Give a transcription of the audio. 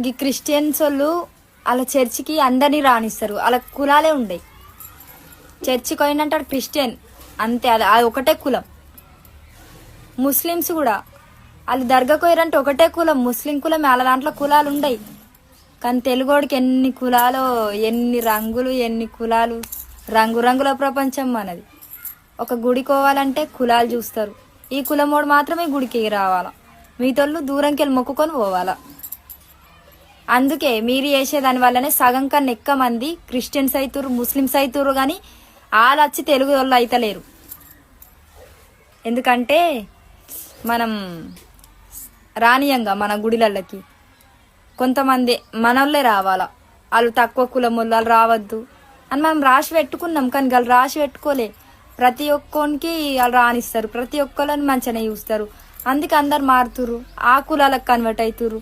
ఈ క్రిస్టియన్స్ వాళ్ళు వాళ్ళ చర్చికి అందరినీ రానిస్తారు, వాళ్ళ కులాలే ఉండయి. చర్చికి పోయినంటాడు క్రిస్టియన్ అంతే, అది ఒకటే కులం. ముస్లిమ్స్ కూడా వాళ్ళు దర్గాకు పోయారంటే ఒకటే కులం, ముస్లిం కులం. వాళ్ళ దాంట్లో కులాలు ఉండయి. కానీ తెలుగోడికి ఎన్ని కులాలు, ఎన్ని రంగులు, ఎన్ని కులాలు, రంగురంగుల ప్రపంచం మనది. ఒక గుడికి పోవాలంటే కులాలు చూస్తారు. ఈ కులమోడు మాత్రమే గుడికి రావాలా, మీతోళ్ళు దూరంకి వెళ్ళి మొక్కుకొని పోవాలా. అందుకే మీరు చేసేదాని వల్లనే సగం కన్నా ఎక్కువ మంది క్రిస్టియన్స్ అవుతురు, ముస్లిమ్స్ అవుతురు, కానీ వాళ్ళు వచ్చి తెలుగు వాళ్ళు అయితలేరు. ఎందుకంటే మనం రానియంగా మన గుడిలకి కొంతమంది మనోళ్ళే రావాలా, వాళ్ళు తక్కువ కులం వాళ్ళు రావద్దు అని మనం రాసి పెట్టుకున్నాం. కానీ వాళ్ళు రాసి పెట్టుకోలే. ప్రతి ఒక్కరికి వాళ్ళు రానిస్తారు, ప్రతి ఒక్కళ్ళని మంచిగానే చూస్తారు. అందుకే అందరు మారుతురు, ఆ కులాలకు కన్వర్ట్ అవుతురు.